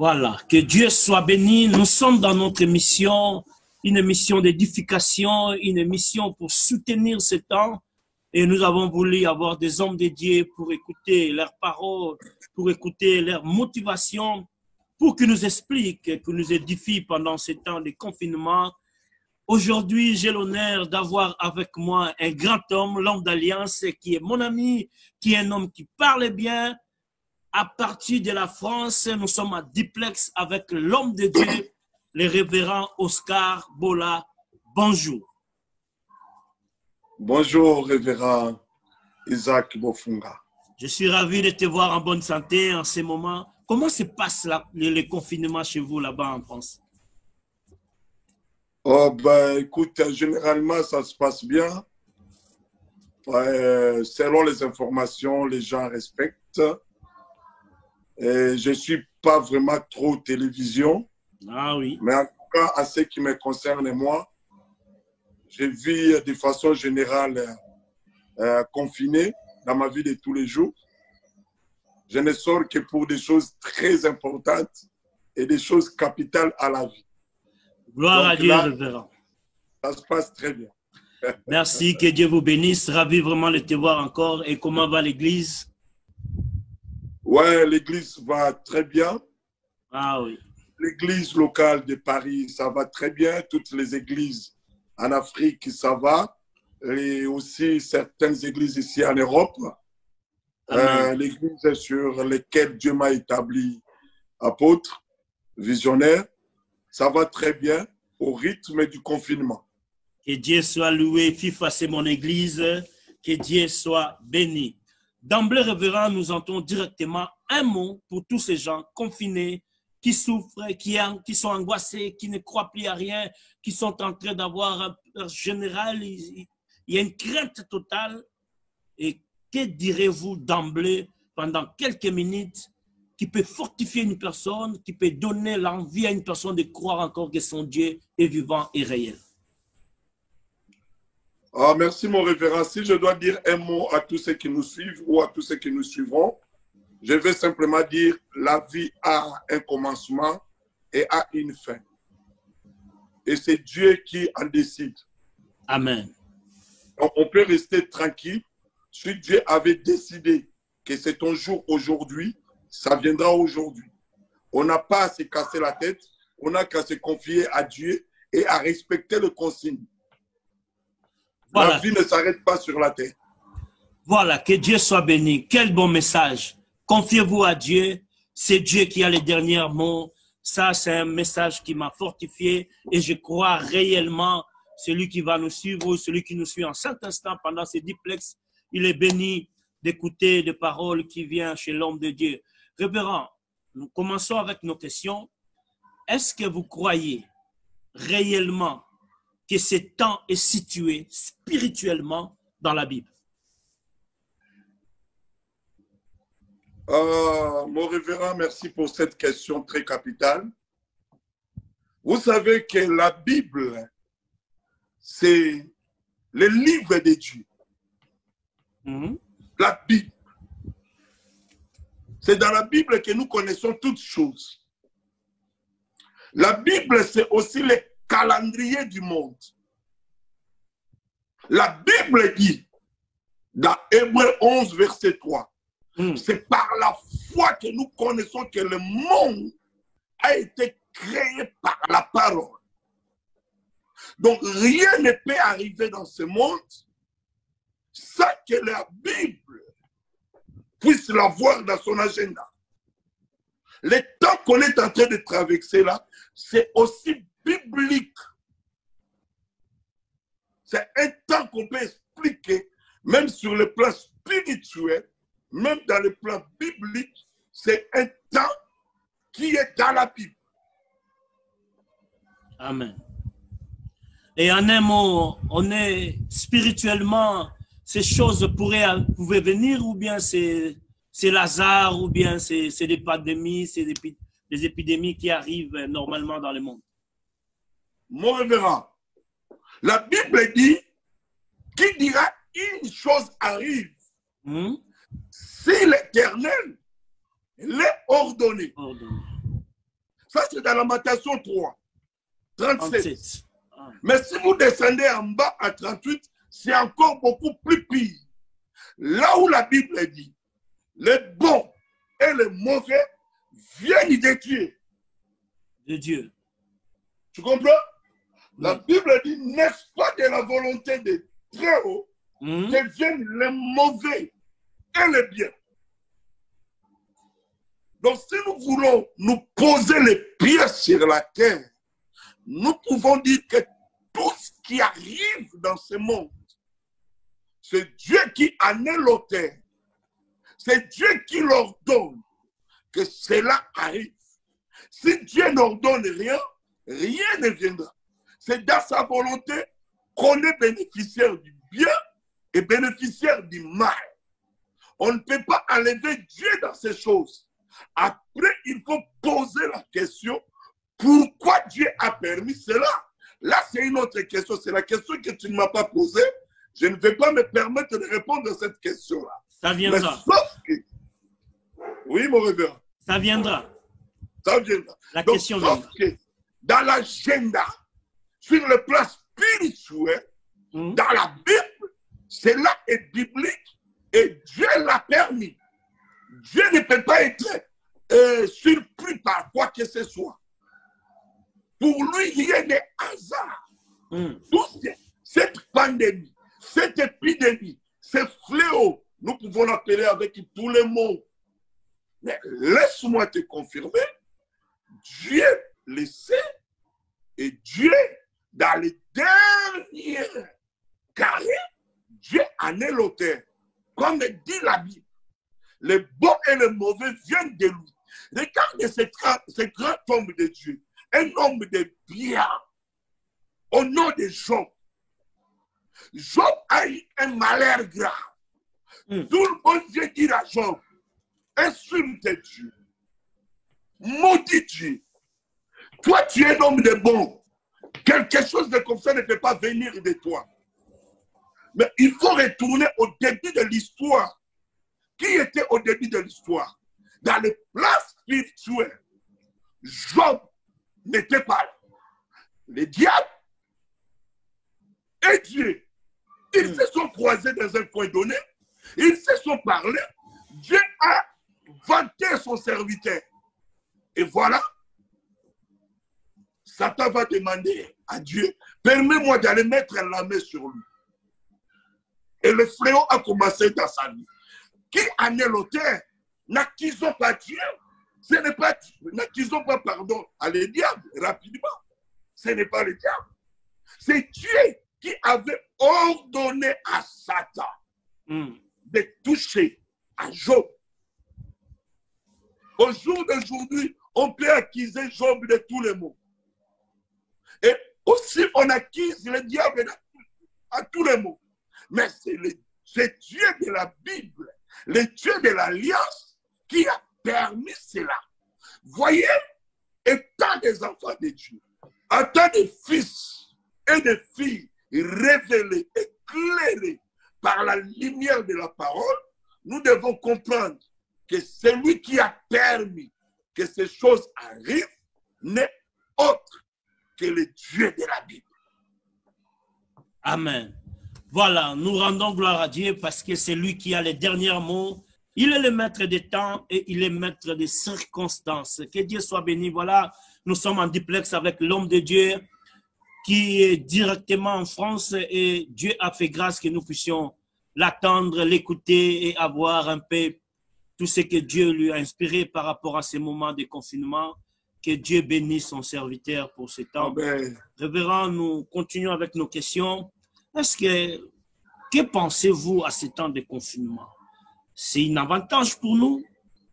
Voilà, que Dieu soit béni. Nous sommes dans notre émission, une émission d'édification, une émission pour soutenir ce temps. Et nous avons voulu avoir des hommes dédiés pour écouter leurs paroles, pour écouter leurs motivations, pour qu'ils nous expliquent, qu'ils nous édifient pendant ce temps de confinement. Aujourd'hui, j'ai l'honneur d'avoir avec moi un grand homme, l'homme d'Alliance, qui est mon ami, qui est un homme qui parle bien. À partir de la France, nous sommes à duplex avec l'homme de Dieu, le révérend Oscar Bola. Bonjour. Bonjour, révérend Isaac Bofunga. Je suis ravi de te voir en bonne santé en ce moment. Comment se passe le confinement chez vous là-bas en France? Oh, ben, écoute, généralement, ça se passe bien. Selon les informations, les gens respectent. Et je ne suis pas vraiment trop télévision. Ah oui. Mais en tout cas, à ce qui me concerne, moi, je vis de façon générale confiné dans ma vie de tous les jours. Je ne sors que pour des choses très importantes et des choses capitales à la vie. Gloire Donc à Dieu, là, révérend. ça se passe très bien. Merci, que Dieu vous bénisse. Ravi vraiment de te voir encore. Et comment va l'église? Ouais, l'église va très bien. Ah oui. L'église locale de Paris, ça va très bien. Toutes les églises en Afrique, ça va. Et aussi certaines églises ici en Europe. L'église sur laquelle Dieu m'a établi apôtre, visionnaire, ça va très bien au rythme du confinement. Que Dieu soit loué, FIFA, c'est mon église. Que Dieu soit béni. D'emblée, révérend, nous entendons directement un mot pour tous ces gens confinés, qui souffrent, qui sont angoissés, qui ne croient plus à rien, qui sont en train d'avoir un général. Il y a une crainte totale. Et que direz-vous d'emblée pendant quelques minutes qui peut fortifier une personne, qui peut donner l'envie à une personne de croire encore que son Dieu est vivant et réel? Ah, merci mon révérend. Si je dois dire un mot à tous ceux qui nous suivent ou à tous ceux qui nous suivront, je vais simplement dire la vie a un commencement et a une fin. Et c'est Dieu qui en décide. Amen. On peut rester tranquille. Si Dieu avait décidé que c'est ton jour aujourd'hui, ça viendra aujourd'hui. On n'a pas à se casser la tête, on n'a qu'à se confier à Dieu et à respecter le consigne. Voilà. La vie ne s'arrête pas sur la terre. Voilà, que Dieu soit béni. Quel bon message. Confiez-vous à Dieu. C'est Dieu qui a les derniers mots. Ça, c'est un message qui m'a fortifié et je crois réellement celui qui va nous suivre, celui qui nous suit en cet instant pendant ces duplex, il est béni d'écouter des paroles qui viennent chez l'homme de Dieu. Révérend, nous commençons avec nos questions. Est-ce que vous croyez réellement que ce temps est situé spirituellement dans la Bible? Mon révérend, merci pour cette question très capitale. Vous savez que la Bible, c'est le livre de Dieu. La Bible. C'est dans la Bible que nous connaissons toutes choses. La Bible, c'est aussi le calendrier du monde. La Bible dit, dans Hébreux 11, verset 3, c'est par la foi que nous connaissons que le monde a été créé par la parole. Donc, rien ne peut arriver dans ce monde sans que la Bible puisse l'avoir dans son agenda. Le temps qu'on est en train de traverser là, c'est aussi biblique. C'est un temps qu'on peut expliquer, même sur le plan spirituel, même dans le plan biblique, c'est un temps qui est dans la Bible. Amen. Et en un mot, on est spirituellement, ces choses pouvaient venir, ou bien c'est Lazare, ou bien c'est des pandémies, c'est des épidémies qui arrivent normalement dans le monde. Mon révérend, la Bible dit, qui dira une chose arrive, si l'Éternel l'est ordonné. Ça, c'est dans Lamentation 3, 37. 37. Ah. Mais si vous descendez en bas à 38, c'est encore beaucoup plus pire. Là où la Bible dit, les bons et les mauvais viennent de Dieu. De Dieu. Tu comprends? La Bible dit, n'est-ce pas de la volonté de très haut que viennent les mauvais et les biens. Donc, si nous voulons nous poser les pieds sur la terre, nous pouvons dire que tout ce qui arrive dans ce monde, c'est Dieu qui en est l'auteur. C'est Dieu qui l'ordonne que cela arrive. Si Dieu n'ordonne rien, rien ne viendra. C'est dans sa volonté qu'on est bénéficiaire du bien et bénéficiaire du mal. On ne peut pas enlever Dieu dans ces choses. Après, il faut poser la question, pourquoi Dieu a permis cela? Là, c'est une autre question. C'est la question que tu ne m'as pas posée. Je ne vais pas me permettre de répondre à cette question-là. Ça viendra. Mais sauf que... Oui, mon révérend. Ça viendra. Ça viendra. La Donc, question sauf viendra. que dans l'agenda, sur le plan spirituel, dans la Bible, cela est biblique et Dieu l'a permis. Dieu ne peut pas être surpris par quoi que ce soit. Pour lui, rien n'est hasard. Cette pandémie, cette épidémie, ce fléau, nous pouvons l'appeler avec tous les mots. Mais laisse-moi te confirmer, Dieu le sait et Dieu, dans les derniers carrés, Dieu en est l'auteur. Comme dit la Bible, les bons et les mauvais viennent de lui. Regardez ce grand homme de Dieu, un homme de bien, au nom de Job. Job a eu un malheur grave. Tout le monde vient dire à Job, insulte Dieu, maudit Dieu. Toi, tu es un homme de bon. Quelque chose de comme ça ne peut pas venir de toi. Mais il faut retourner au début de l'histoire. Qui était au début de l'histoire? Dans le plan spirituel, Job n'était pas là. Le diable et Dieu, ils se sont croisés dans un coin donné, ils se sont parlé, Dieu a vanté son serviteur. Et voilà, Satan va demander à Dieu, permets-moi d'aller mettre la main sur lui. Et le fléau a commencé dans sa vie. Qui en est l'auteur? N'accusons pas Dieu. Ce n'est pas, n'accusons pas, pardon, à le diable rapidement. Ce n'est pas le diable. C'est Dieu qui avait ordonné à Satan de toucher à Job. Au jour d'aujourd'hui, on peut accuser Job de tous les maux. Et aussi, on accuse le diable à tous les maux. Mais c'est Dieu de la Bible, le Dieu de l'Alliance, qui a permis cela. Voyez, étant des enfants de Dieu, étant des fils et des filles révélés, éclairés par la lumière de la parole, nous devons comprendre que celui qui a permis que ces choses arrivent n'est autre que le Dieu de la Bible. Amen. Voilà, nous rendons gloire à Dieu parce que c'est lui qui a les derniers mots. Il est le maître des temps et il est maître des circonstances. Que Dieu soit béni. Voilà, nous sommes en duplex avec l'homme de Dieu qui est directement en France et Dieu a fait grâce que nous puissions l'attendre, l'écouter et avoir un peu tout ce que Dieu lui a inspiré par rapport à ces moments de confinement. Que Dieu bénisse son serviteur pour ce temps. Amen. Révérend, nous continuons avec nos questions. Que pensez-vous à ce temps de confinement? C'est un avantage pour nous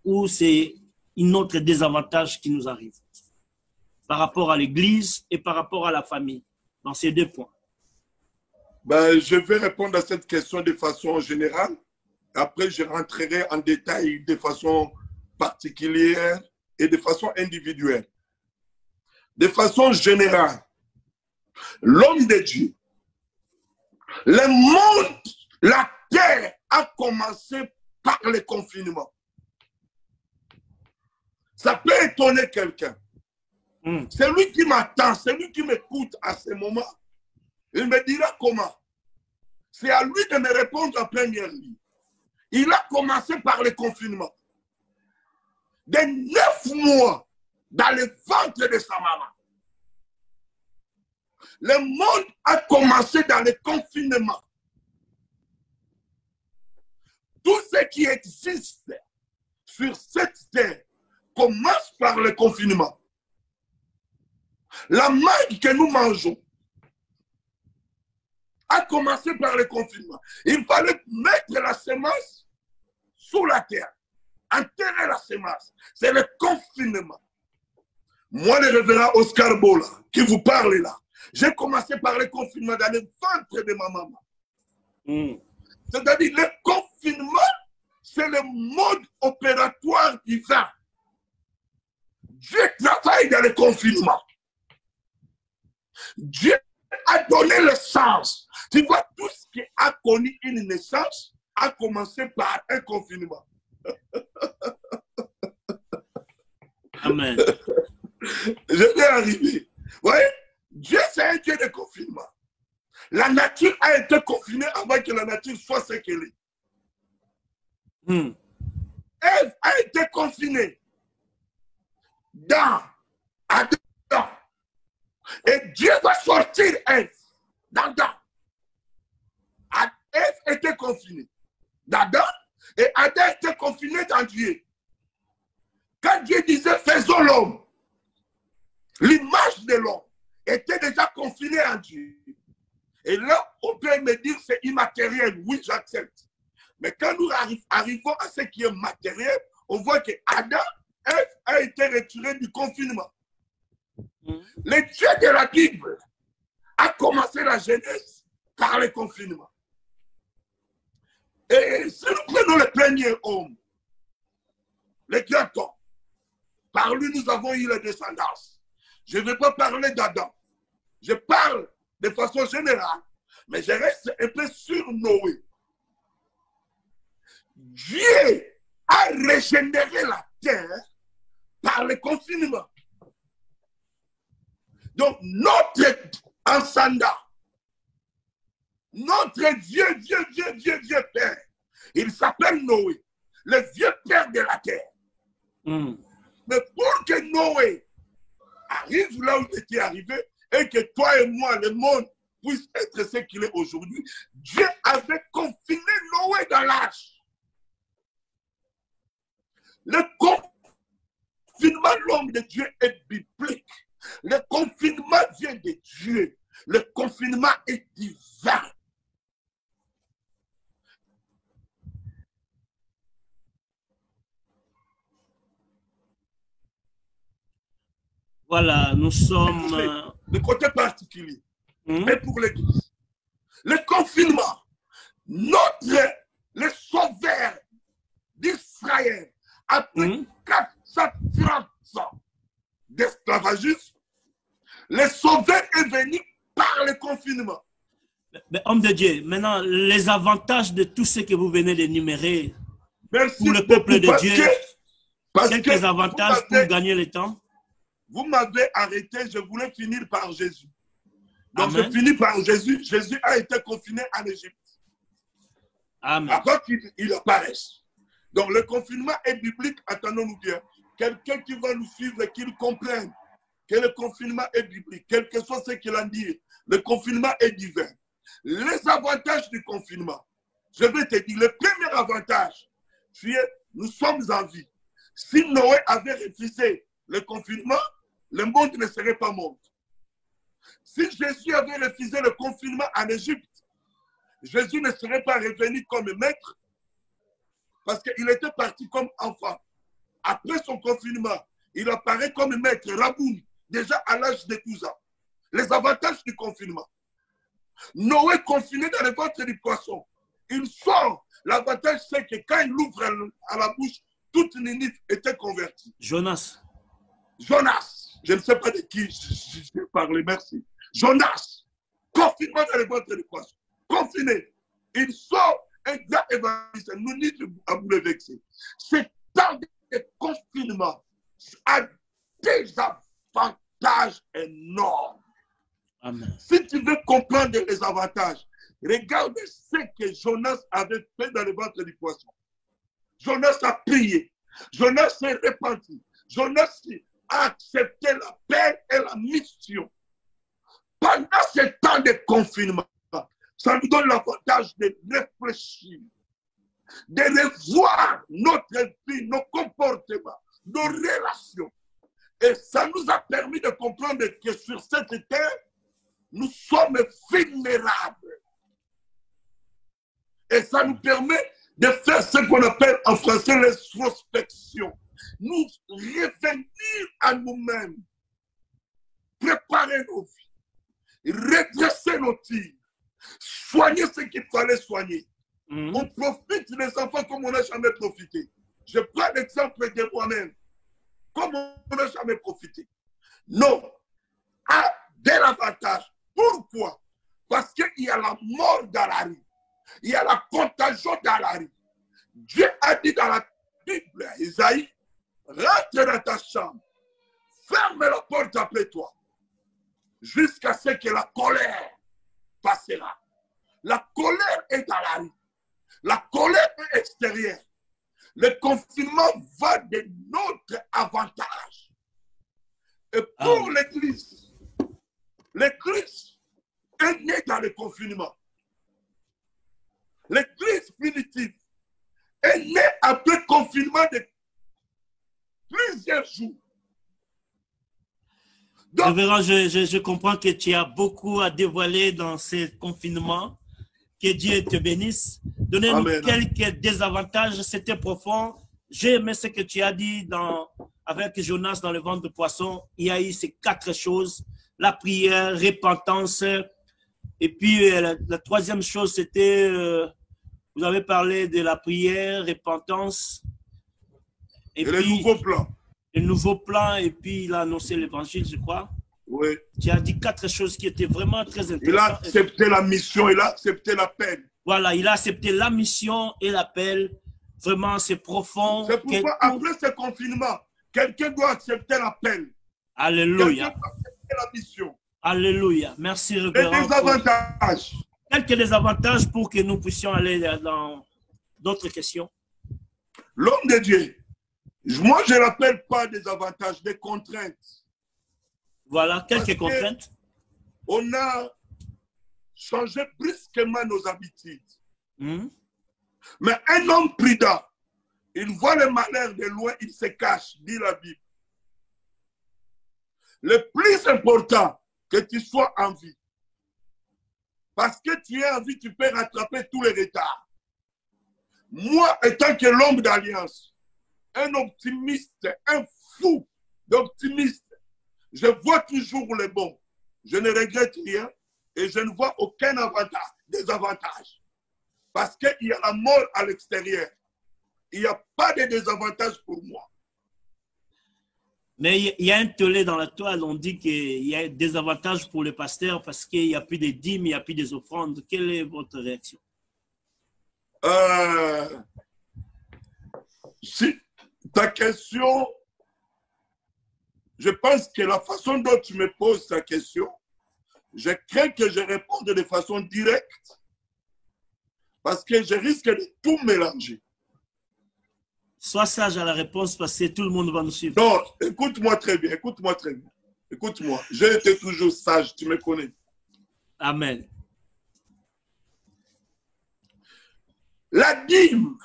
ou c'est un autre désavantage qui nous arrive par rapport à l'Église et par rapport à la famille, dans ces deux points? Je vais répondre à cette question de façon générale. Après, je rentrerai en détail de façon particulière et de façon individuelle. De façon générale, l'homme de Dieu, le monde, la terre a commencé par le confinement. Ça peut étonner quelqu'un. Celui qui m'attend, celui qui m'écoute à ce moment, il me dira comment. C'est à lui de me répondre en première ligne. Il a commencé par le confinement. De 9 mois dans le ventre de sa maman. Le monde a commencé dans le confinement. Tout ce qui existe sur cette terre commence par le confinement. La mangue que nous mangeons a commencé par le confinement. Il fallait mettre la semence sous la terre, enterrer la semence. C'est le confinement. Moi, le révérend Oscar Bola, qui vous parle là, j'ai commencé par le confinement dans le ventre de ma maman. C'est-à-dire, le confinement, c'est le mode opératoire divin. Dieu travaille dans le confinement. Dieu a donné le sens. Tu vois, tout ce qui a connu une naissance a commencé par un confinement. Amen. Je vais arriver. Vous voyez, Dieu, c'est un Dieu de confinement. La nature a été confinée avant que la nature soit ce qu'elle est. Ève a été confinée dans Adam. Et Dieu va sortir Ève d'Adam. Ève était confinée d'Adam et Adam était confiné dans Dieu. Quand Dieu disait faisons l'homme, l'image de l'homme était déjà confinée en Dieu. Et là, on peut me dire c'est immatériel. Oui, j'accepte. Mais quand nous arrivons à ce qui est matériel, on voit que Adam, Ève a été retiré du confinement. Le Dieu de la Bible a commencé la Genèse par le confinement. Et si nous prenons le premier homme, le grand homme, par lui nous avons eu la descendance. Je ne vais pas parler d'Adam. Je parle de façon générale, mais je reste un peu sur Noé. Dieu a régénéré la terre par le confinement. Donc, notre ascendant, notre vieux père, il s'appelle Noé, le vieux père de la terre. Mais pour que Noé arrive là où il était arrivé et que toi et moi, le monde, puisse être ce qu'il est aujourd'hui, Dieu avait confiné Noé dans l'arche. Le confinement de l'homme de Dieu est biblique. Le confinement vient de Dieu. Le confinement est divin. Voilà, nous sommes... Le côté particulier. Mais pour l'Église. Le confinement, le sauveur d'Israël, après 430 ans d'esclavagisme, le sauveur est venu par le confinement. Mais, homme de Dieu, maintenant, les avantages de tout ce que vous venez d'énumérer pour le peuple de Dieu, quelques avantages pour gagner le temps. Vous m'avez arrêté, je voulais finir par Jésus. Donc, Amen. je finis par Jésus. Jésus a été confiné en Égypte. Amen. Avant qu'il apparaisse. Donc, le confinement est biblique, attendons-nous bien. Quelqu'un qui va nous suivre et qu'il comprenne que le confinement est biblique, quel que soit ce qu'il en dit, le confinement est divin. Les avantages du confinement, je vais te dire, le premier avantage, nous sommes en vie. Si Noé avait refusé le confinement, le monde ne serait pas mort. Si Jésus avait refusé le confinement en Égypte, Jésus ne serait pas revenu comme maître parce qu'il était parti comme enfant. Après son confinement, il apparaît comme maître, Raboun, déjà à l'âge de 12 ans. Les avantages du confinement. Noé confiné dans le ventre du poisson. Il sort. L'avantage, c'est que quand il ouvre à la bouche, toute Ninive était convertie. Jonas. Je ne sais pas de qui je parlais, merci. Jonas, confinement dans le ventre du poisson. Confiné. Il sort un grand évangéliste. Nous n'y à vous le vexer. C'est temps de confinement a des avantages. avantages énormes. Amen. Si tu veux comprendre les avantages, regarde ce que Jonas avait fait dans le ventre du poisson. Jonas a prié. Jonas s'est repenti. Jonas a accepté l'appel et la mission. Pendant ce temps de confinement, ça nous donne l'avantage de réfléchir, de revoir notre vie, nos comportements, nos relations. Et ça nous a permis de comprendre que sur cette terre, nous sommes vulnérables. Et ça nous permet de faire ce qu'on appelle en français l'introspection. Nous revenir à nous-mêmes, préparer nos vies, redresser nos tirs, soigner ce qu'il fallait soigner. On profite des enfants comme on n'a jamais profité. Je prends l'exemple de moi-même, comme on n'a jamais profité. Non, a de l'avantage. Pourquoi? Parce qu'il y a la mort dans la rue. Il y a la contagion dans la rue. Dieu a dit dans la Bible, Isaïe, rentre dans ta chambre, ferme la porte après toi, jusqu'à ce que la colère passera. La colère est dans la rue. La colère est extérieure. Le confinement va de notre avantage. Et pour l'Église est née dans le confinement. L'Église primitive est née après le confinement de plusieurs jours. Donc, révérend, je comprends que tu as beaucoup à dévoiler dans ce confinement. Que Dieu te bénisse. Donnez-nous quelques désavantages. C'était profond. J'ai aimé ce que tu as dit avec Jonas dans le ventre de poisson. Il y a eu ces 4 choses. La prière, repentance. Et puis, la troisième chose, c'était, vous avez parlé de la prière, repentance. Et puis, le nouveau plan. Le nouveau plan. Et puis, il a annoncé l'évangile, je crois. Oui. Tu as dit 4 choses qui étaient vraiment très intéressantes. Il a accepté la mission, il a accepté l'appel. Voilà, il a accepté la mission et l'appel. Vraiment, c'est profond. C'est pourquoi, après ce confinement, quelqu'un doit accepter l'appel. Alléluia. Quelqu'un doit accepter la mission. Alléluia. Merci, révérend. Et des avantages. Quelques désavantages pour que nous puissions aller dans d'autres questions. L'homme de Dieu, moi, je ne l'appelle pas des avantages, des contraintes. Voilà, quelques contraintes. On a changé brusquement nos habitudes. Mais un homme prudent, il voit le malheur de loin, il se cache, dit la Bible. Le plus important, que tu sois en vie. Parce que tu es en vie, tu peux rattraper tous les retards. Moi, étant que l'homme d'alliance, un optimiste, un fou d'optimiste, je vois toujours le bon. Je ne regrette rien et je ne vois aucun désavantage. Parce qu'il y a la mort à l'extérieur. Il n'y a pas de désavantage pour moi. Mais il y a un tollé dans la toile. On dit qu'il y a des avantages pour le pasteur parce qu'il n'y a plus de dîmes, il n'y a plus des offrandes. Quelle est votre réaction? Si ta question... Je pense que la façon dont tu me poses ta question, je crains que je réponde de façon directe parce que je risque de tout mélanger. Sois sage à la réponse parce que tout le monde va nous suivre. Non, écoute-moi très bien, écoute-moi très bien. Écoute-moi, j'ai été toujours sage, tu me connais. Amen. La dîme,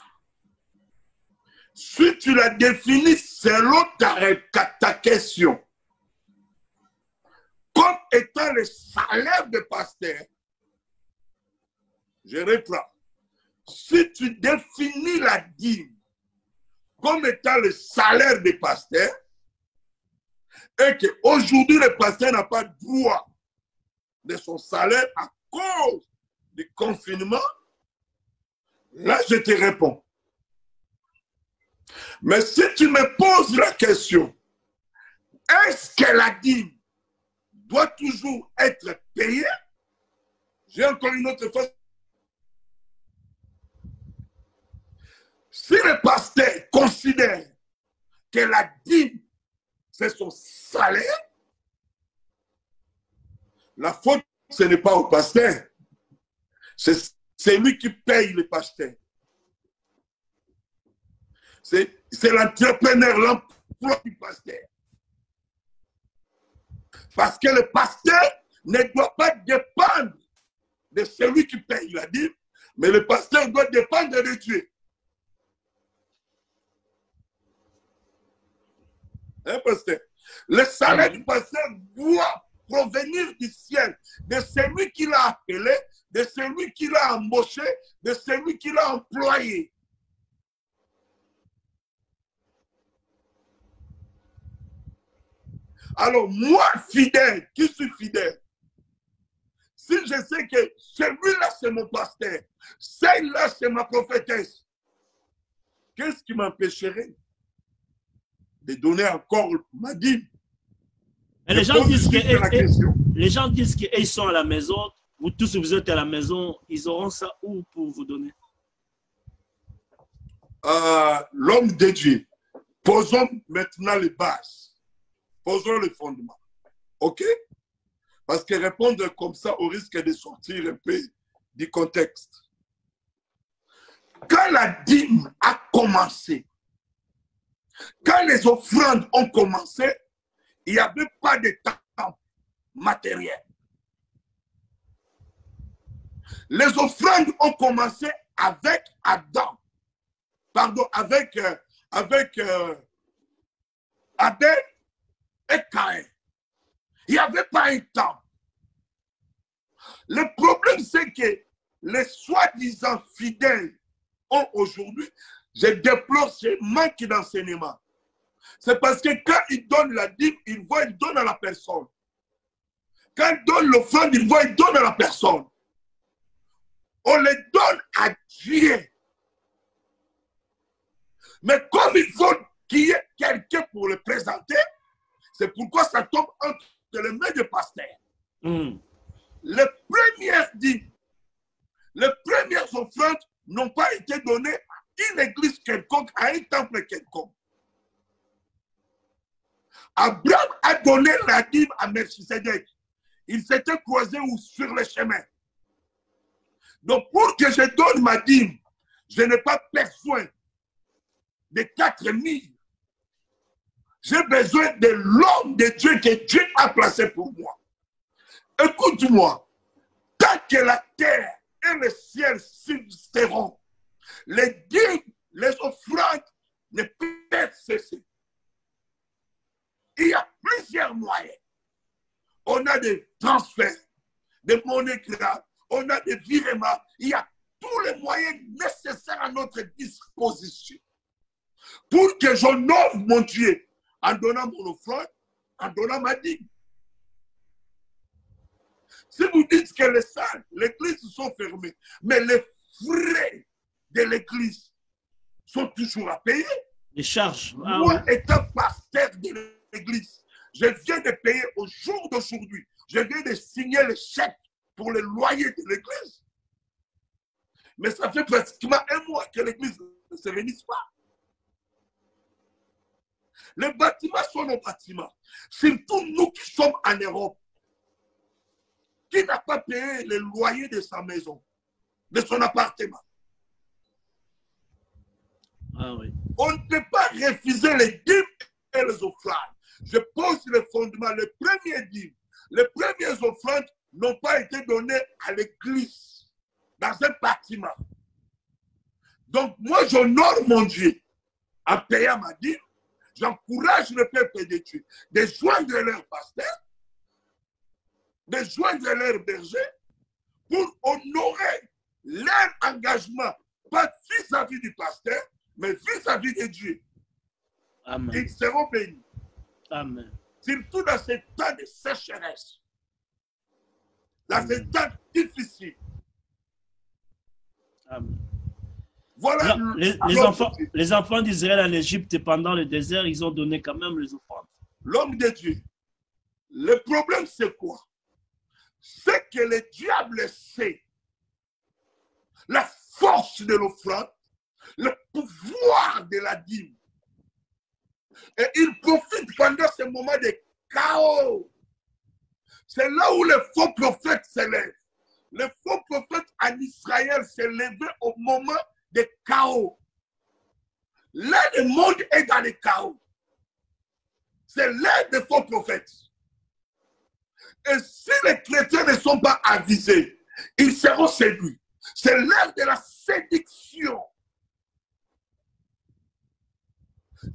si tu la définis selon ta question, comme étant le salaire de pasteur, je reprends. Si tu définis la dîme comme étant le salaire des pasteurs, et qu'aujourd'hui le pasteur n'a pas droit de son salaire à cause du confinement, là je te réponds. Mais si tu me poses la question, est-ce que la dîme doit toujours être payée? J'ai encore une autre façon. Si le pasteur considère que la dîme, c'est son salaire, La faute, ce n'est pas au pasteur. C'est lui qui paye le pasteur. C'est l'entrepreneur, l'emploi du pasteur. Parce que le pasteur ne doit pas dépendre de celui qui paye la dîme, mais le pasteur doit dépendre de Dieu. Hein, pasteur? Le salaire du pasteur doit provenir du ciel, de celui qui l'a appelé, de celui qui l'a embauché, de celui qui l'a employé. Alors, moi, fidèle, qui suis fidèle, si je sais que celui-là, c'est mon pasteur, celle-là, c'est ma prophétesse, qu'est-ce qui m'empêcherait de donner encore ma dîme? Et les gens disent qu'ils sont à la maison, vous tous, vous êtes à la maison, ils auront ça où pour vous donner? L'homme de Dieu, posons maintenant les bases. Posons le fondement. OK? Parce que répondre comme ça au risque de sortir un peu du contexte. Quand la dîme a commencé, quand les offrandes ont commencé, il n'y avait pas de temps matériel. Les offrandes ont commencé avec Adam. Pardon, avec Abel et Caïn. Il n'y avait pas un temps. Le problème, c'est que les soi-disant fidèles ont aujourd'hui, je déplore ce manque d'enseignement. C'est parce que quand ils donnent la dîme, ils donnent à la personne. Quand ils donnent l'offrande, ils donnent à la personne. On les donne à Dieu. Mais comme il faut qu'il y ait quelqu'un pour le présenter, c'est pourquoi ça tombe entre les mains des pasteurs. Les premières dîmes, les premières offrandes n'ont pas été données à une église quelconque, à un temple quelconque. Abraham a donné la dîme à Melchisedec. Il s'était croisé sur le chemin. Donc, pour que je donne ma dîme, je n'ai pas besoin de 4000. J'ai besoin de l'homme de Dieu que Dieu a placé pour moi. Écoute-moi, tant que la terre et le ciel subsisteront, les dîmes, les offrandes ne peuvent cesser. Il y a plusieurs moyens. On a des transferts, des monnaies graves, on a des virements. Il y a tous les moyens nécessaires à notre disposition pour que j'honore mon Dieu en donnant mon offrande, en donnant ma dîme. Si vous dites que les salles, l'église sont fermées, mais les frais de l'église sont toujours à payer. Les charges. Moi, étant pasteur de l'église, je viens de payer au jour d'aujourd'hui. Je viens de signer le chèque pour le loyer de l'église. Mais ça fait pratiquement un mois que l'église ne se réunit pas. Les bâtiments sont nos bâtiments. Surtout nous qui sommes en Europe. Qui n'a pas payé le loyer de sa maison, de son appartement? Oui. On ne peut pas refuser les dîmes et les offrandes. Je pose le fondement. Les premiers dîmes, les premières offrandes n'ont pas été données à l'église, dans un bâtiment. Donc, moi, j'honore mon Dieu en payant ma dîme. J'encourage le peuple de Dieu de joindre leur pasteur, de joindre leur berger pour honorer leur engagement, pas vis-à-vis du pasteur, mais vis-à-vis de Dieu. Amen. Ils seront bénis. Amen. Surtout dans ces temps de sécheresse, dans ces temps difficiles. Amen. Voilà. Les enfants d'Israël en Égypte, pendant le désert, ils ont donné quand même les offrandes. L'homme de Dieu. Le problème, c'est quoi? C'est que le diable sait la force de l'offrande, le pouvoir de la dîme. Et il profite pendant ce moment de chaos, C'est là où les faux prophètes s'élèvent. Les faux prophètes en Israël s'élevaient au moment des chaos. Là, le monde est dans le chaos. C'est l'ère des faux prophètes. Et si les chrétiens ne sont pas avisés, ils seront séduits. C'est l'ère de la séduction.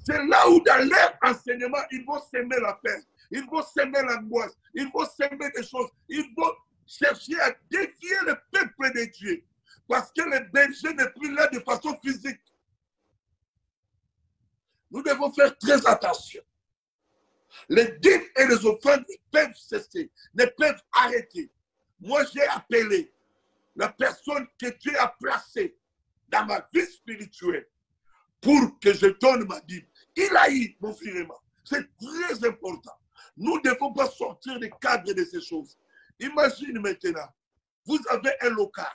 C'est là où dans leur enseignement, ils vont s'aimer la paix, ils vont s'aimer l'angoisse, ils vont s'aimer des choses, ils vont chercher à défier le peuple de Dieu. Parce que le berger n'est plus là de façon physique. Nous devons faire très attention. Les dîmes et les offrandes ne peuvent cesser, ne peuvent arrêter. Moi, j'ai appelé la personne que Dieu a placée dans ma vie spirituelle pour que je donne ma Bible. Il a eu, mon frère et moi. C'est très important. Nous ne devons pas sortir du cadre de ces choses. Imagine maintenant, vous avez un local.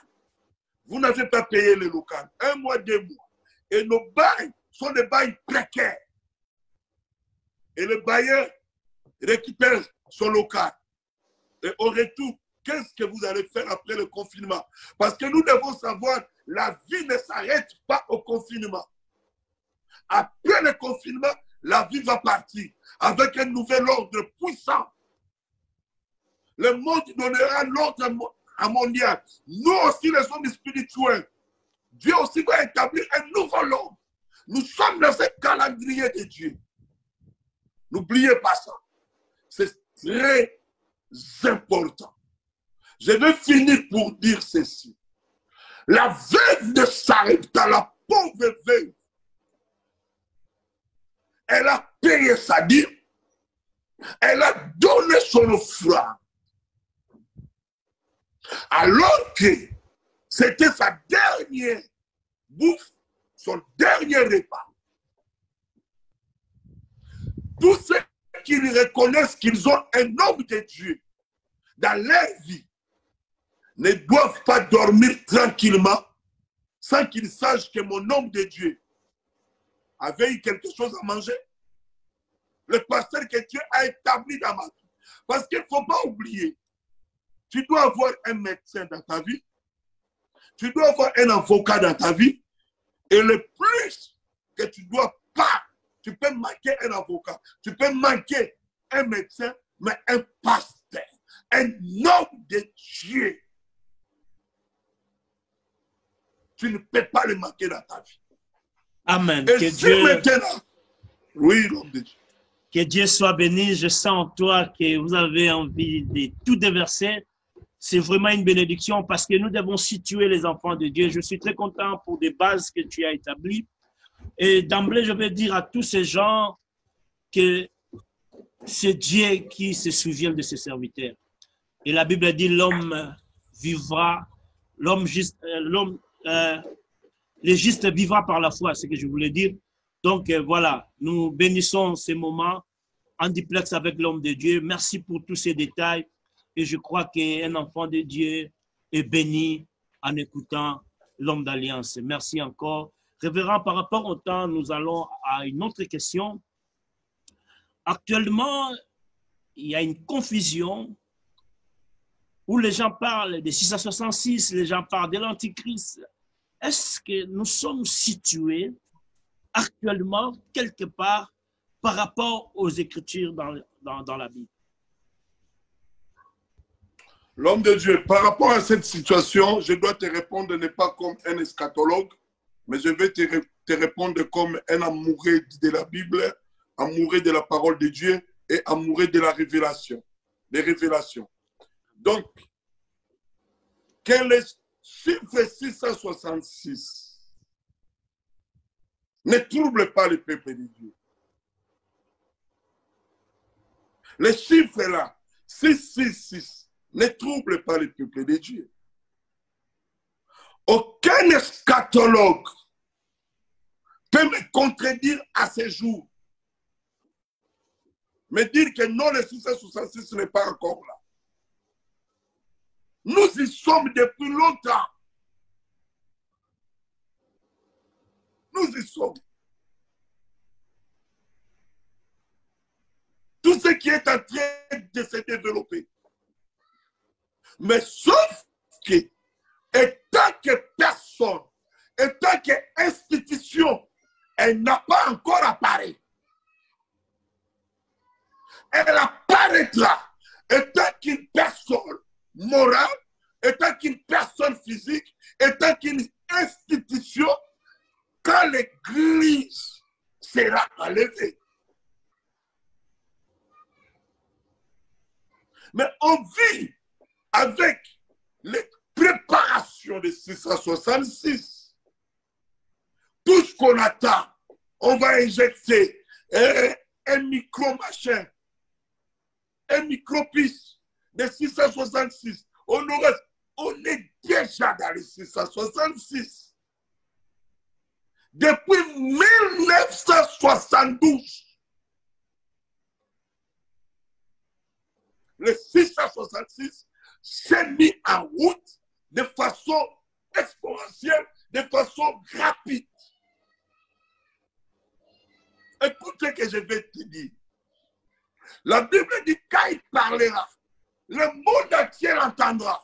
Vous n'avez pas payé le local. 1 mois, 2 mois. Et nos bails sont des bails précaires. Et le bailleur récupère son local. Et au retour, qu'est-ce que vous allez faire après le confinement? Parce que nous devons savoir, la vie ne s'arrête pas au confinement. Après le confinement, la vie va partir avec un nouvel ordre puissant. Le monde donnera l'ordre mondial. Nous aussi, les hommes spirituels, Dieu aussi va établir un nouveau ordre. Nous sommes dans ce calendrier de Dieu. N'oubliez pas ça. C'est très important. Je vais finir pour dire ceci. La veuve de Sarepta, la pauvre veuve, elle a payé sa dîme, elle a donné son offrande. Alors que c'était sa dernière bouffe, son dernier repas. Tous ceux qui reconnaissent qu'ils ont un homme de Dieu dans leur vie ne doivent pas dormir tranquillement sans qu'ils sachent que mon homme de Dieu avait eu quelque chose à manger. Le pasteur que Dieu a établi dans ma vie. Parce qu'il ne faut pas oublier, tu dois avoir un médecin dans ta vie, tu dois avoir un avocat dans ta vie, et le plus que tu dois pas, tu peux manquer un avocat, tu peux manquer un médecin, mais un pasteur, un homme de Dieu, tu ne peux pas le manquer dans ta vie. Amen. Et que si Dieu, maintenant, oui, l'homme de Dieu. Que Dieu soit béni. Je sens en toi que vous avez envie de tout déverser. C'est vraiment une bénédiction parce que nous devons situer les enfants de Dieu. Je suis très content pour des bases que tu as établies. Et d'emblée, je vais dire à tous ces gens que c'est Dieu qui se souvient de ses serviteurs. Et la Bible dit l'homme vivra, l'homme juste, le juste vivra par la foi, c'est ce que je voulais dire. Donc voilà, nous bénissons ces moments en duplex avec l'homme de Dieu. Merci pour tous ces détails. Et je crois qu'un enfant de Dieu est béni en écoutant l'homme d'alliance. Merci encore. Révérend, par rapport au temps, nous allons à une autre question. Actuellement, il y a une confusion où les gens parlent de 666, les gens parlent de l'Antichrist. Est-ce que nous sommes situés actuellement quelque part par rapport aux Écritures dans la Bible? L'homme de Dieu, par rapport à cette situation, je dois te répondre n'est pas comme un eschatologue, mais je vais te répondre comme un amoureux de la Bible, amoureux de la parole de Dieu et amoureux de la révélation, des révélations. Donc, que le chiffre 666 ne trouble pas le peuple de Dieu. Le chiffre là, 666, ne trouble pas le peuple de Dieu. Aucun eschatologue peut me contredire à ce jour. Me dire que non, le 666 n'est pas encore là. Nous y sommes depuis longtemps. Nous y sommes. Tout ce qui est en train de se développer, Mais sauf que, étant que personne, étant qu'institution, elle n'a pas encore apparu. Elle apparaîtra étant qu'une personne morale, étant qu'une personne physique, étant qu'une institution, quand l'Église sera enlevée. Mais on vit avec les préparations de 666. Tout ce qu'on attend, on va injecter un micro-machin, un micro-piste de 666. On est déjà dans les 666. Depuis 1972, le 666 s'est mis en route de façon exponentielle, de façon rapide. Écoute ce que je vais te dire. La Bible dit quand il parlera, le monde entier l'entendra.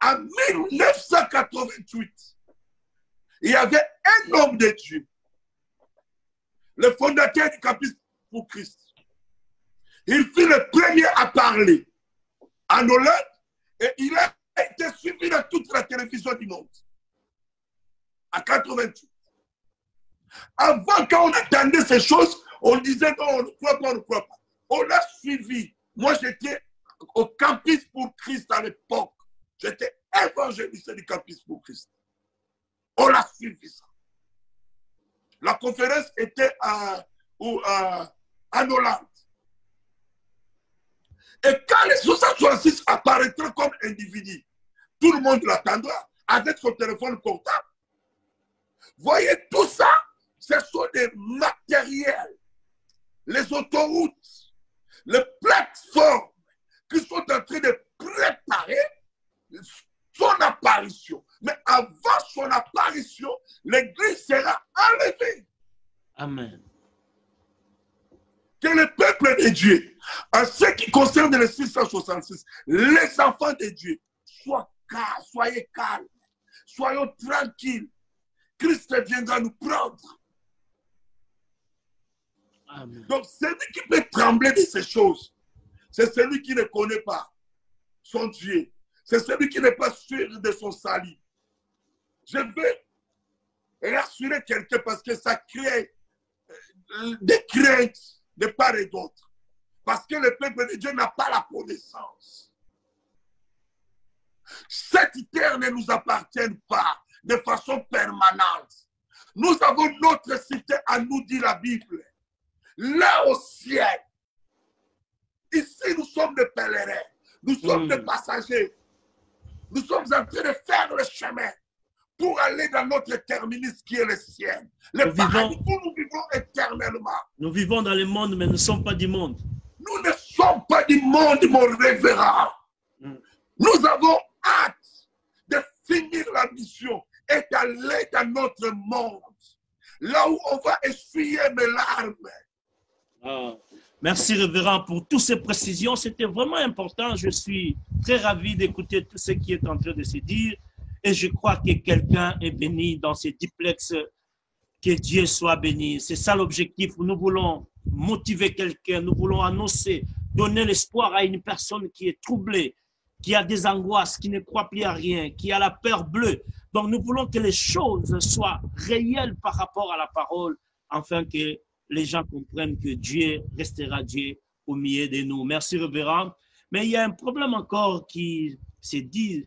En 1988, il y avait un homme de Dieu, le fondateur du Campus pour Christ. Il fut le premier à parler en Hollande et il a été suivi de toute la télévision du monde. En 88. Avant, quand on attendait ces choses, on disait non, on ne croit pas, on ne croit pas. On l'a suivi. Moi, j'étais au Campus pour Christ à l'époque. J'étais évangéliste du Campus pour Christ. On l'a suivi ça. La conférence était en Hollande. Et quand les 666 apparaîtront comme individu, tout le monde l'attendra avec son téléphone portable. Voyez, tout ça, ce sont des matériels, les autoroutes, les plateformes qui sont en train de préparer son apparition. Mais avant son apparition, l'Église sera enlevée. Amen. Que le peuple de Dieu, en ce qui concerne les 666, les enfants de Dieu, soyez calmes, soyons tranquilles. Christ viendra nous prendre. Amen. Donc, celui qui peut trembler de ces choses, c'est celui qui ne connaît pas son Dieu. C'est celui qui n'est pas sûr de son salut. Je veux rassurer quelqu'un parce que ça crée des craintes de part et d'autre. Parce que le peuple de Dieu n'a pas la connaissance. Cette terre ne nous appartient pas de façon permanente. Nous avons notre cité à nous, dit la Bible. Là au ciel. Ici, nous sommes des pèlerins. Nous sommes des passagers. Nous sommes en train de faire le chemin pour aller dans notre terminus qui est le ciel. Le paradis où nous vivons éternellement. Nous vivons dans le monde, mais nous ne sommes pas du monde. Nous ne sommes pas du monde, mon révérend. Nous avons hâte de finir la mission et d'aller dans notre monde. Là où on va essuyer mes larmes. Ah. Merci, révérend, pour toutes ces précisions. C'était vraiment important. Je suis très ravi d'écouter tout ce qui est en train de se dire. Et je crois que quelqu'un est béni dans ces duplex. Que Dieu soit béni. C'est ça l'objectif. Nous voulons motiver quelqu'un. Nous voulons annoncer, donner l'espoir à une personne qui est troublée, qui a des angoisses, qui ne croit plus à rien, qui a la peur bleue. Donc, nous voulons que les choses soient réelles par rapport à la parole, afin que les gens comprennent que Dieu restera Dieu au milieu de nous. Merci, révérend. Mais il y a un problème encore qui se dit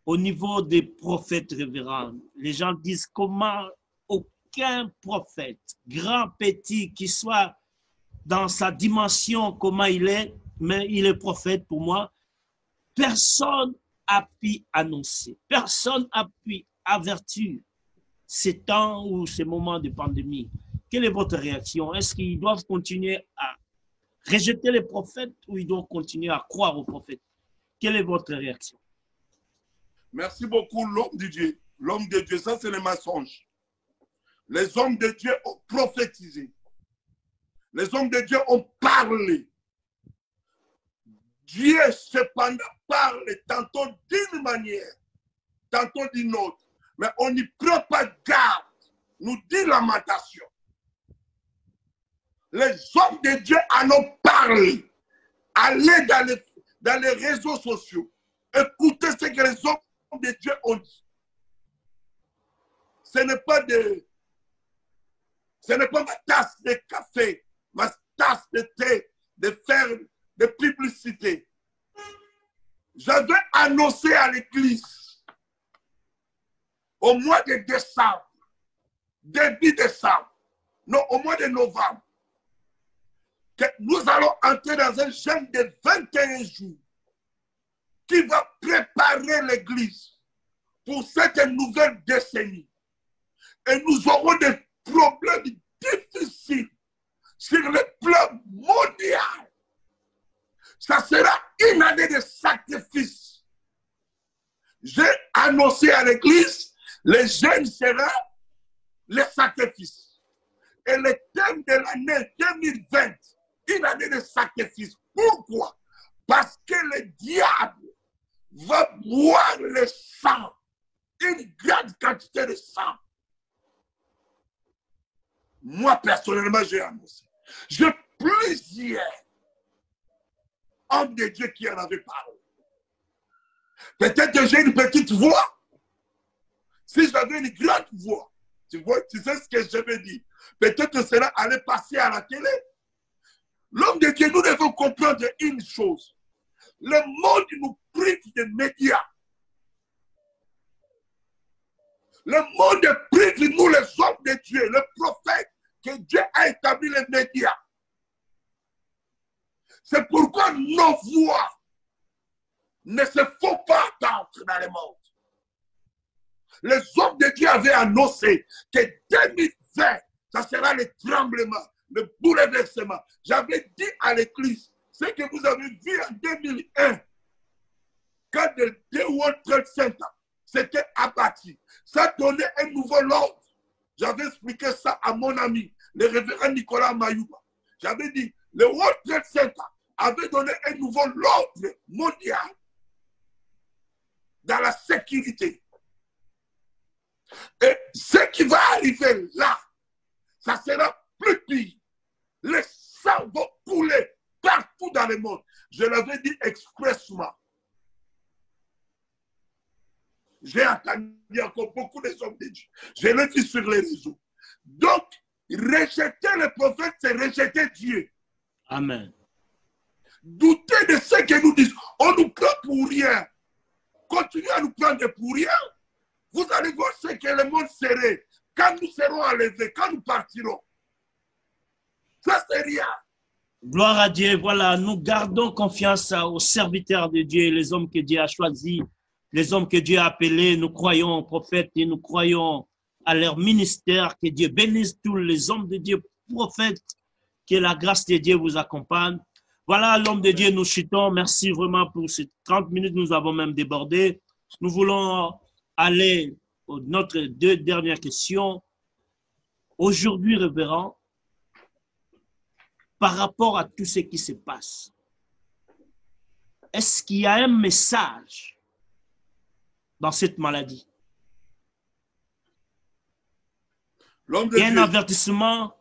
au niveau des prophètes, révérends. Les gens disent comment aucun prophète, grand, petit, qui soit dans sa dimension, comment il est, mais il est prophète pour moi, personne n'a pu annoncer, personne n'a pu avertir ces temps ou ces moments de pandémie. Quelle est votre réaction? Est-ce qu'ils doivent continuer à rejeter les prophètes ou ils doivent continuer à croire aux prophètes? Quelle est votre réaction? Merci beaucoup, l'homme de Dieu. L'homme de Dieu, ça c'est le mensonge. Les hommes de Dieu ont prophétisé. Les hommes de Dieu ont parlé. Dieu cependant parle tantôt d'une manière, tantôt d'une autre. Mais on n'y prend pas garde, nous dit Lamentation. Les hommes de Dieu en ont parlé. Allez dans les réseaux sociaux. Écoutez ce que les hommes de Dieu ont dit. Ce n'est pas ma tasse de café, ma tasse de thé, de faire de publicité. J'avais annoncé à l'église au mois de décembre, début décembre, non, au mois de novembre, que nous allons entrer dans un jeûne de 21 jours qui va préparer l'église pour cette nouvelle décennie. Et nous aurons des problèmes difficiles sur le plan mondial. Ça sera une année de sacrifice. J'ai annoncé à l'église, le jeûne sera le sacrifice. Et le thème de l'année 2020, une année de sacrifice. Pourquoi? Parce que le diable va boire le sang, une grande quantité de sang. Moi, personnellement, j'ai annoncé. J'ai plusieurs hommes de Dieu qui en avaient parlé. Peut-être que j'ai une petite voix. Si j'avais une grande voix, tu vois, tu sais ce que je veux dire. Peut-être que cela allait passer à la télé. L'homme de Dieu, nous devons comprendre une chose. Le monde nous prive de médias. Le monde prive nous, les hommes de Dieu, le prophète, que Dieu a établi les médias. C'est pourquoi nos voix ne se font pas entendre dans le monde. Les hommes de Dieu avaient annoncé que 2020, ça sera le tremblement, le bouleversement. J'avais dit à l'église, ce que vous avez vu en 2001, quand le World Trade Center s'était abattu, ça donnait un nouveau ordre. J'avais expliqué ça à mon ami, le révérend Nicolas Mayouba. J'avais dit, le World Trade Center avait donné un nouveau ordre mondial dans la sécurité. Et ce qui va arriver là, ça sera plus pire. Les sangs vont couler partout dans le monde. Je l'avais dit expressement. J'ai entendu encore beaucoup de hommes de Dieu. Je l'ai dit sur les réseaux. Donc, rejeter le prophète, c'est rejeter Dieu. Amen. Douter de ce que nous disons. On nous prend pour rien. Continuez à nous prendre pour rien. Vous allez voir ce que le monde serait quand nous serons enlevés, quand nous partirons. Ça, c'est rien. Gloire à Dieu. Voilà, nous gardons confiance aux serviteurs de Dieu, les hommes que Dieu a choisis, les hommes que Dieu a appelés. Nous croyons aux prophètes et nous croyons à leur ministère. Que Dieu bénisse tous les hommes de Dieu, prophètes. Que la grâce de Dieu vous accompagne. Voilà, l'homme de Dieu, nous chutons. Merci vraiment pour ces 30 minutes. Nous avons même débordé. Nous voulons aller à notre deux dernières questions. Aujourd'hui, révérend, par rapport à tout ce qui se passe, est-ce qu'il y a un message dans cette maladie? Il y a un avertissement,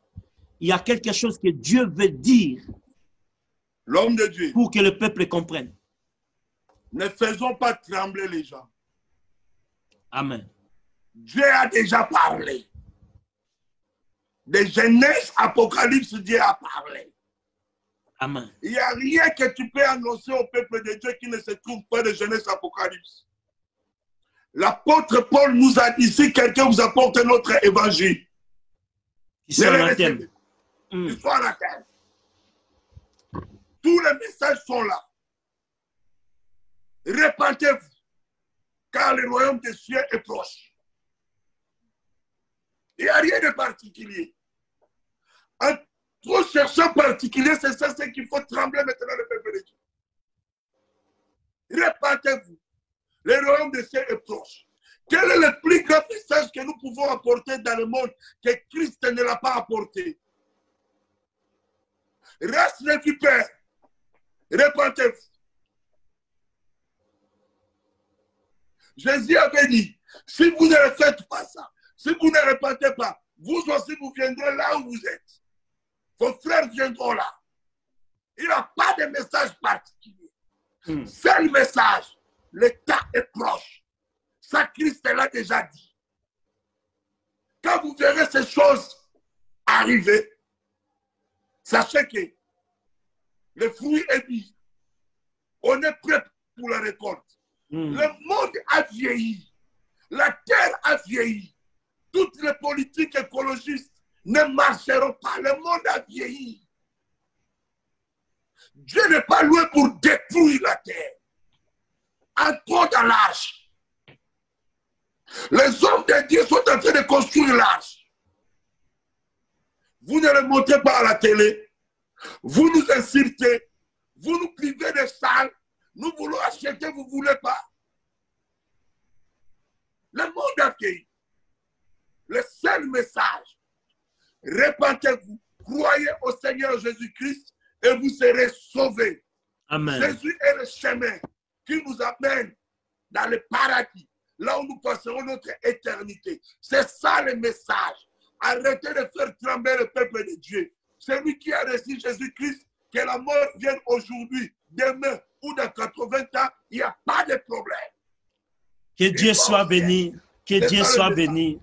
il y a quelque chose que Dieu veut dire l'homme de Dieu, pour que le peuple comprenne. Ne faisons pas trembler les gens. Amen. Dieu a déjà parlé. De Genèse, Apocalypse, Dieu a parlé. Amen. Il n'y a rien que tu peux annoncer au peuple de Dieu qui ne se trouve pas de Genèse, Apocalypse. L'apôtre Paul nous a dit, si quelqu'un vous apporte notre évangile, ils sont anathèmes. Ils sont anathèmes. Tous les messages sont là. Répentez-vous, car le royaume des cieux est proche. Il n'y a rien de particulier. Un trop chercheur particulier, c'est ça ce qu'il faut trembler maintenant le peuple de Dieu. Répentez-vous. Le royaume des cieux est proche. Quel est le plus grand message que nous pouvons apporter dans le monde que Christ ne l'a pas apporté? Race de vipères, répentez-vous. Jésus avait dit, si vous ne faites pas ça, si vous ne répétez pas, vous aussi vous viendrez là où vous êtes. Vos frères viendront là. Il n'y a pas de message particulier. Seul message, le temps est proche. Ça, Christ l'a déjà dit. Quand vous verrez ces choses arriver, sachez que le fruit est mis. On est prêt pour la récolte. Le monde a vieilli. La terre a vieilli. Toutes les politiques écologistes ne marcheront pas. Le monde a vieilli. Dieu n'est pas loin pour détruire la terre. Entrons dans l'arche. Les hommes de Dieu sont en train de construire l'arche. Vous ne le montrez pas à la télé. Vous nous insultez. Vous nous privez de salles. Nous voulons acheter, vous ne voulez pas. Le monde a vieilli. Le seul message, répentez-vous, croyez au Seigneur Jésus-Christ et vous serez sauvés. Amen. Jésus est le chemin qui nous amène dans le paradis, là où nous passerons notre éternité. C'est ça le message. Arrêtez de faire trembler le peuple de Dieu. Celui qui a reçu Jésus-Christ, que la mort vienne aujourd'hui, demain ou dans 80 ans, il n'y a pas de problème. Que Dieu soit béni. Que Dieu soit béni.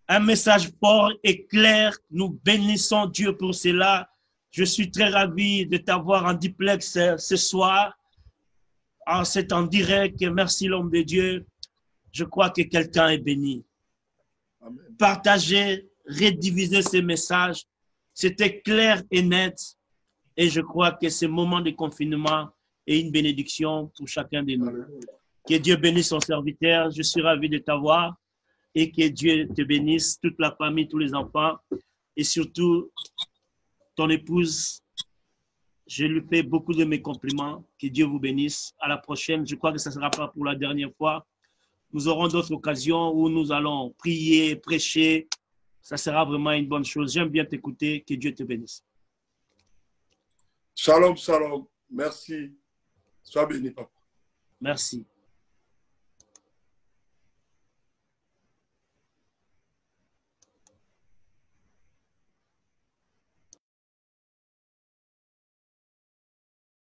Un message fort et clair. Nous bénissons Dieu pour cela. Je suis très ravi de t'avoir en duplex ce soir. C'est en direct. Merci l'homme de Dieu. Je crois que quelqu'un est béni. Amen. Partagez, redivisez ces messages. C'était clair et net. Et je crois que ce moment de confinement est une bénédiction pour chacun de nous. Amen. Que Dieu bénisse son serviteur. Je suis ravi de t'avoir. Et que Dieu te bénisse, toute la famille, tous les enfants. Et surtout, ton épouse. Je lui fais beaucoup de mes compliments. Que Dieu vous bénisse. À la prochaine. Je crois que ce ne sera pas pour la dernière fois. Nous aurons d'autres occasions où nous allons prier, prêcher. Ça sera vraiment une bonne chose. J'aime bien t'écouter. Que Dieu te bénisse. Shalom, shalom. Merci. Sois béni, papa. Merci.